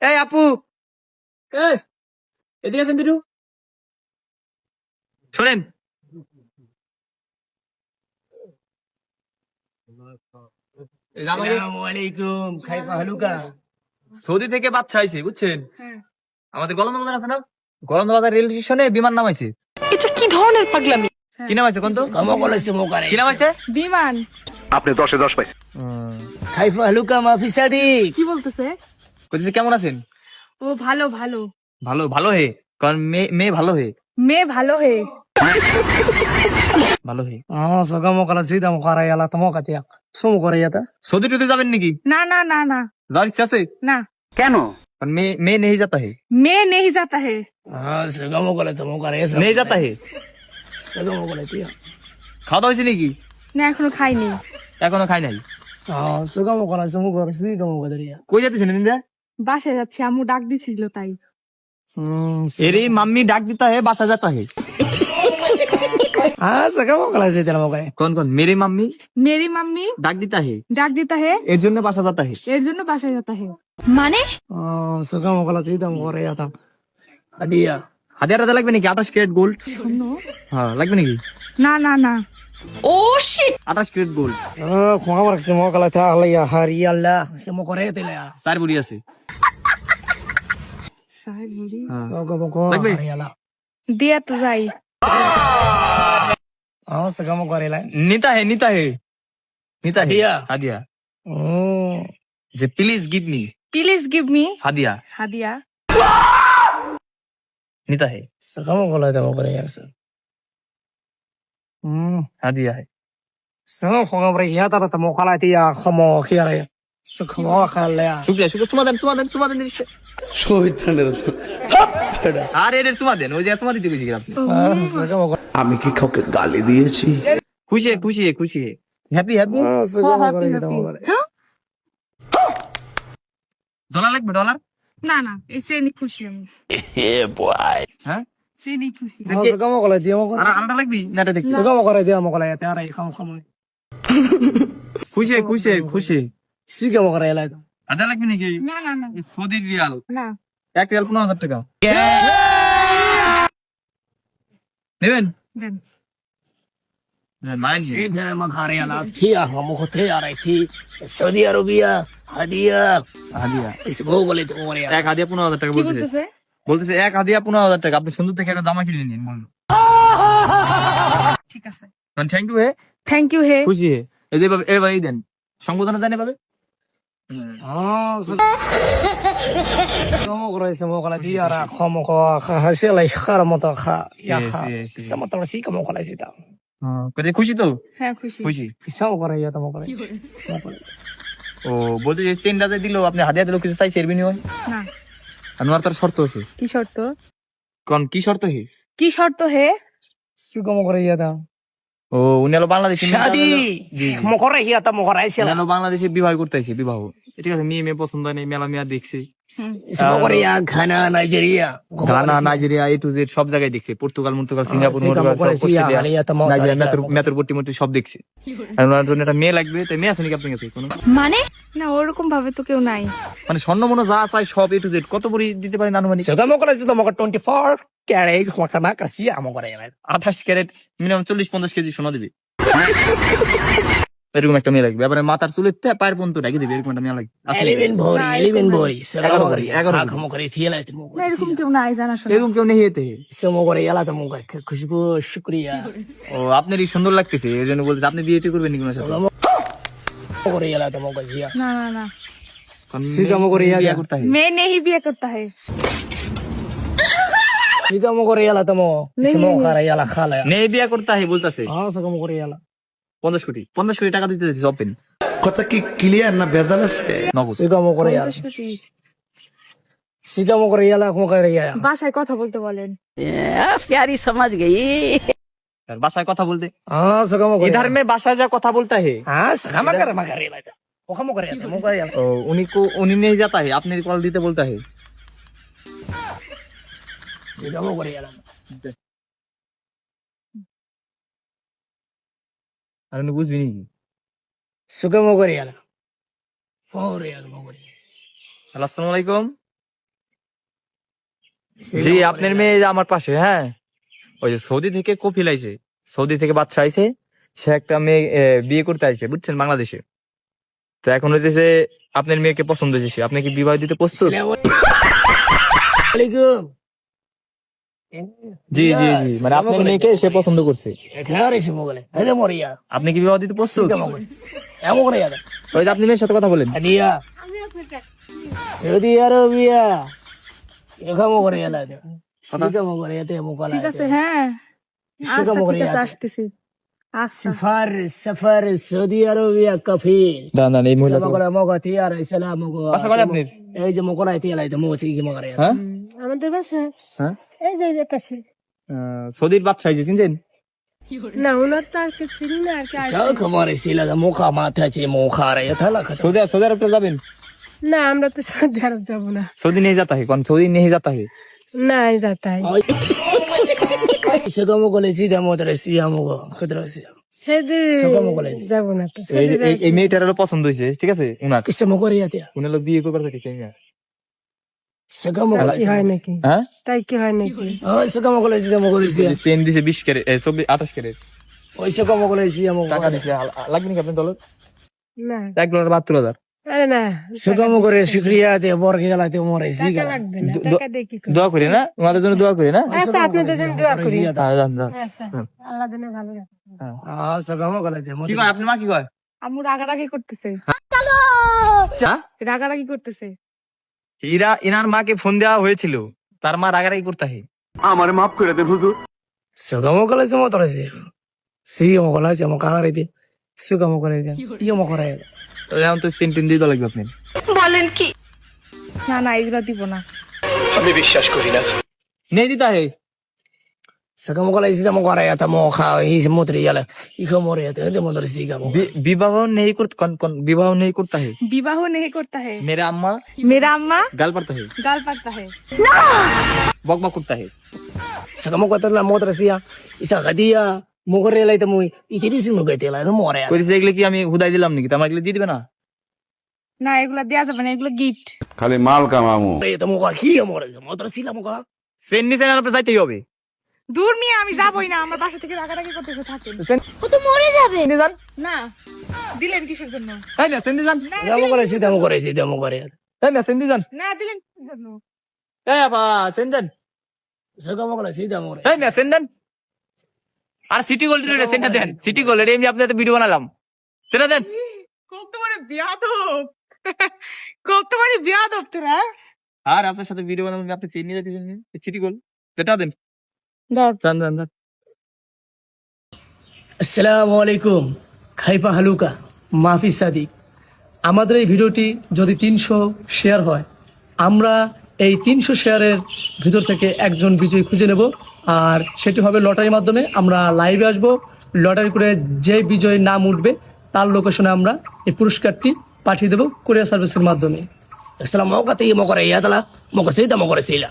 এই আপু, এই এদিকে আসেন দিদু, শোনেন। আসসালামাইকুম খাইফা হালুকা। সৌদি থেকে বাচ্চা আইছে বুঝছেন। আমাদের গলন্দ বাজার আছে না, গলন্দ বাজার রেল স্টেশনে বিমান নামাইছে। এটা কি ধরনের পাগলামি? কি নামাইছে কোন তো? কমকলেছে মোকারে কি নামাইছে? বিমান। আপনি 10-এ 10 পাইছেন। খাইফা হালুকা মাফি সাদিক। কি বলতেছে? বলতেছে কেমন আছেন? ও ভালো ভালো। ভালো ভালো হে, কারণ মেয়ে ভালো হে, মেয়ে ভালো হে। ভালো হে। সগা মোকালা সিদা মোকারা ইয়ালা তো মোকাতিয়া সুমো করে ইয়াতা। সৌদি টুদি যাবেন নাকি? না না না না যাওয়ার ইচ্ছা আছে? না। কেন? কারণ মেয়ে नहीं जाता है, মেয়ে नहीं जाता है। সগা মোকালা তো মোকারা এসা नहीं जाता है। সগা মোকালা তিয়া। খাওয়া দাওয়া হয়েছে নাকি? না এখনো খাইনি। এখনো খাই নাই। সগা মোকালা সুমো করে সিদা মোকাদরিয়া। কই যাচ্ছেন দিদা? বাসায় যাচ্ছি, আম্মু ডাক দিছিল তাই। এরে মাম্মি ডাক দিতা है, বাসা जाता है। সগা মোকালা সিদা মোকায়। कौन कौन? मेरी मम्मी मेरी मम्मी ডাক দিতা है, ডাক দিতা है, এর জন্য বাসা जाता है। এর জন্য বাসায় যাতা है। মানে সগা মোকালা সিদা মোকারা ইয়াতা। আদিয়া হাজার হাজার লাগবে নাকি? 28 ক্যারেট গোল্ড। হ্যাঁ লাগবে নাকি? না না না। Oh shit. 28 carat gold. খোয়া রাখছে মোকালা তা আলাইয়া হারিয়াল্লা সুমো করে তেলা। চার বুড়ি আছে। সগা মোকালা লাগবে? হারিয়ালা। দিয়া তো যাই। সগা মোকারা ইলা। নিতা है, নিতা है, নিতা है। হাদিয়া। হাদিয়া। যে please give me please give me হাদিয়া। হাদিয়া। নিতা है, সগা মোকালা তো মোকারা ইয়াসা। হাদিয়া है। Semua orang beriya tapi temu kalau dia kamu kira ya, semua kalau ya. শুক্রিয়া শুক্রিয়া, সুমা দেন দিচ্ছে। আর এদের সুমা দেন, ওই যে সুমা দিতে গেছি আপনি। Semua আমি কি কাউকে গালি দিয়েছি? খুশি খুশি খুশি, happy happy. semua happy, orang happy. temu kalau. Dollar লাগবে ডলার? না না, এসে নি খুশি আমি। হ্যাঁ সে নি খুশি। Semua kalau dia mau আর আরেকটা লাগবে না? এটা দেখছি। semua kalau dia mau kalau ya tiara kamu kamu. খুশি খুশি খুশি। Sih kamu kalau ya lah. আদা লাগবে নাকি? না না না সৌদি রিয়াল, না। 1 রিয়াল 15,000 টাকা নেবেন? দেন। মাইন Sih dia mau kari ya lah. Dia kamu kau tiara itu Saudi Arabia hadiah. হাদিয়া। Semua kalau temu kalau ya. এক হাদিয়া 15,000 টাকা কি বলতেছে। বলতেছে? বলতেছে এক হাদিয়া 15,000 টাকা, আপনি সুন্দর থেকে একটা জামা কিনে নিন বললো। ঠিক আছে। থ্যাংক ইউ হে, থ্যাংক ইউ হে। খুশি হে। এই যে এভাবে দেন, সংবোধনা দেন এভাবে। Semua kalau tiara kamu kau hasil lah sekarang mau tak ya. Yes, yes, yes. Kita mau tahu sih kamu kalau sih tahu. কোথায় খুশি তো? হ্যাঁ খুশি। খুশি। Semua kalau ya temu kalau. ও বলতে যে চেনটাতে দিল, আপনি হাদিয়া দিল, কিছু চাইছে এর বিনিময়? না। আর তার শর্ত আছে। কি শর্ত? কোন কি শর্ত হে? কি শর্ত হে? Sih kamu kalau ya tahu. ও উনি হলো Bangladeshi. Shadi, mau korek ya atau mau korek sih উনি lah. হলো বাংলাদেশে বিবাহ করতে আইছে, বিবাহ। ঠিক আছে, মেয়ে পছন্দ হয় নাই, মেলা মেয়া দেখছে। Semua korek ya, Ghana, Nigeria. Ghana, Nigeria, A to Z সব জায়গায় দেখছে। Portugal, Singapore, sih kamu korek sih ya, hari ya temu. Nigeria, Metarpatti সব দেখছে। আর ওনার জন্য একটা মেয়ে লাগবে, তাই মেয়ে আছে নাকি আপনার কাছে কোনো? মানে না, ওরকম ভাবে তো কেউ নাই। মানে স্বর্ণ মনে যা চাই সব এ টু জেড কত বড়ি দিতে পারেন আনুমানিক? So kamu kalau itu mau 24 korek, makan kasih ya mau korek ya. 28 carat minimum 40-50 KG সোনা দিবে। এরকম একটা মেয়ে লাগবে। এবারে মাথার চুলের পায়ের পর্যন্ত ঢেকে দিবে, এরকম একটা মেয়ে লাগবে। আছে নাকি? Eleven boy. So kamu korek, 11 kamu korek sih lah itu. না এরকম কেউ নাই জানা শোনা। এরকম কেউ নেই এতে। Semua korek ya lah temu kayak খুশবু শুক্রিয়া. ও আপনারই সুন্দর লাগতেছে, এই জন্য বলতে আপনি বিয়েটি করবেন নাকি ওনার সাথে? Kamu korek ya lah temu kasih ya. না না না। কারণ সে কামও করে বিয়ে ইয়া করতে হয়। मैं नहीं बिया करता है। Si kamu korek ya lah temu. Semua korek ya lah khala ya. মেয়ে বিয়ে করতে হয় বলতেছে। So kamu korek ya lah. 50 কোটি টাকা দিতে দিতে ওপেন কথা কি ক্লিয়ার না ভেজাল আছে? নগদ। Si kamu korek ya. Si kamu korek ya lah kamu korek ya. বাসায় কথা বলতে বলেন। प्यारी समझ गई। আর বাসায় কথা বলতে, So kamu korek. ইধার মে বাসায় যা কথা বলতে হয়। Sama kare lah. Oh kamu korek ya, kamu korek ya. ও উনি নেই যাতা है, আপনি কল দিতে বলতে হয়। Si kamu korek ya lah. আর উনি বুঝবি নাকি? So kamu korek ya lah. Oh ya kamu korek. আসসালামু আলাইকুম। জি আপনার মেয়ে যে আমার পাশে, হ্যাঁ ওই যে সৌদি থেকে কফিল আইছে, সৌদি থেকে বাচ্চা আইছে, সে একটা মেয়ে বিয়ে করতে আইছে বুঝছেন বাংলাদেশে। তো এখন হইতেছে আপনার মেয়েকে পছন্দ হয়েছে, সে আপনি কি বিবাহ দিতে প্রস্তুত? জি জি জি, মানে আপনার মেয়েকে সে পছন্দ করছে, আপনি কি বিবাহ দিতে প্রস্তুত? ওই যে আপনি মেয়ের সাথে কথা বলেন। সৌদি আরবিয়া এখানে করে এলা দে ঠিক আছে, হ্যাঁ আচ্ছা, ঠিক আছে, আসতেছি। আচ্ছা সফর সফর সৌদি আরবিয়া কফিল দাঁড়ান দাঁড়ান, এই মহিলা তো- মগরা মগা তিয়ার ইসলাম মগা বাসা কোথায় আপনার? এই যে মগরা তিয়ালাই তো মগছি কি মগরা হ্যাঁ আমাদের বাসা হ্যাঁ এই যে পাশে। সৌদির বাচ্চা আইছে চিনছেন? না ওনার তো আর কে চিনি না আর কি সব খবরে সিলা মুখা মাথা চে মুখা রে থালা খত সৌদি আরব যাবেন? না আমরা তো সৌদি আরব যাবো না। सऊदी नहीं जाता है, कौन सऊदी नहीं जाता है? না যাতা है সগম গলে জিদা মদরে সিয়া মগো কদরে সিয়া সেদি সগম গলে যাবো না তো। এই মেয়েটার হলো পছন্দ হয়েছে, ঠিক আছে উনার, কিসে মগরে ইয়াতিয়া উনি হলো বিয়ে করবার থেকে কেন? সগম তাই গলে কি হয় নাকি? হ্যাঁ তাই কি হয় নাকি? ওই সগম গলে জিদা মগরে সিয়া চেন দিছে 20 ক্যারেট 28 ক্যারেট ওই সগম গলে সিয়া মগো টাকা দিছে, লাগবে নাকি আপনার ডলার? না 1,72,000 আরে না সগম করে শুকরিয়া দে বরকে গলাতে মরে টাকা সিগা লাগবে না, টাকা দিয়ে কি করবো? দোয়া করি না, ওনাদের জন্য দোয়া করি না। আচ্ছা আপনাদের জন্য দোয়া করি। যান, যান। আচ্ছা আল্লাহ দিনে ভালো রাখে। সগম গলে দে কি কয় আপনার মা কি কয়? আম্মু রাগারাগি করতেছে, হ্যাঁ? রাগারাগি করতেছে। ইনার মাকে ফোন দেওয়া হয়েছিল, তার মা রাগারাগি করতে হয়। সগম গলে সে মতরে সিয়া সিয়া মগলা সে মকারে দি সগম করে দে ইয়া মকরে তো এখন তো সেন্টেন দিয়ে দেওয়া লাগবে আপনি। না না, এগুলো দিব না। नहीं देता है। সগম গলে সিদা মকরে ইয়াতা মখা ই সে মতরে ইয়ালা ইখো মরে ইয়াতে দে মতরে সিগা विवाह नहीं करता, कौन विवाह नहीं करता है? विवाह नहीं करता है मेरा अम्मा मेरा अम्मा गाल पड़ता है, गाल पड़ता है। बक बक करता है। সগম কত না মতরে সিয়া ইসা গাদিয়া মগরে লাইতে মুই ইতিরি সি মগে তেলা মরে কইছে এগুলো কি আমি হুদাই দিলাম নাকি? তোমার এগুলো দিয়ে দিবে না? না এগুলো দেওয়া যাবে না, এগুলো গিফট। খালি মাল কামামু। এ তো মগা কি মরে মতরে সিলা মগা সেন নিতে না আপনি যাইতেই হবে। দূর মিয়া, আমি যাবই না, আমার বাসা থেকে রাগারাগি করতেছে, থাকেন। সেন যান, না দিলেন কিসের জন্য? তাই না? সেন যান, না সগম করে সিদা মগরে দিদা মগরে তাই না? সেন যান, না দিলেন কিসের জন্য? এই আপা সেন যান, সগম করে সিদা মগরে তাই না? সেন যান। আর সিটি গোল্ড রে সেনটা দেন, সিটি গোল্ড এর আমি আপনাদের ভিডিও বানালাম, সেটা দেন। কত বড় বিয়াদব, কত বড় বিয়াদব তোরা। আর আপনার সাথে ভিডিও বানালাম, আপনি চেন নিয়ে যাচ্ছেন, সিটি গোল্ড সেটা দেন। দাও। যান যান যান। আসসালামু আলাইকুম খাইফা হালুকা মাফি সাদিক। আমাদের এই ভিডিওটি যদি 300 শেয়ার হয়, আমরা এই 300 শেয়ারের ভিতর থেকে একজন বিজয়ী খুঁজে নেব, আর সেটি হবে লটারির মাধ্যমে। আমরা লাইভে আসব, লটারি করে যে বিজয়ীর নাম উঠবে তার লোকেশনে আমরা এই পুরস্কারটি পাঠিয়ে দেবো কুরিয়ার সার্ভিসের মাধ্যমে। আসসালামু আলাইকুম মকরে ইয়াতলা মকরে সিদা মকরে সিলা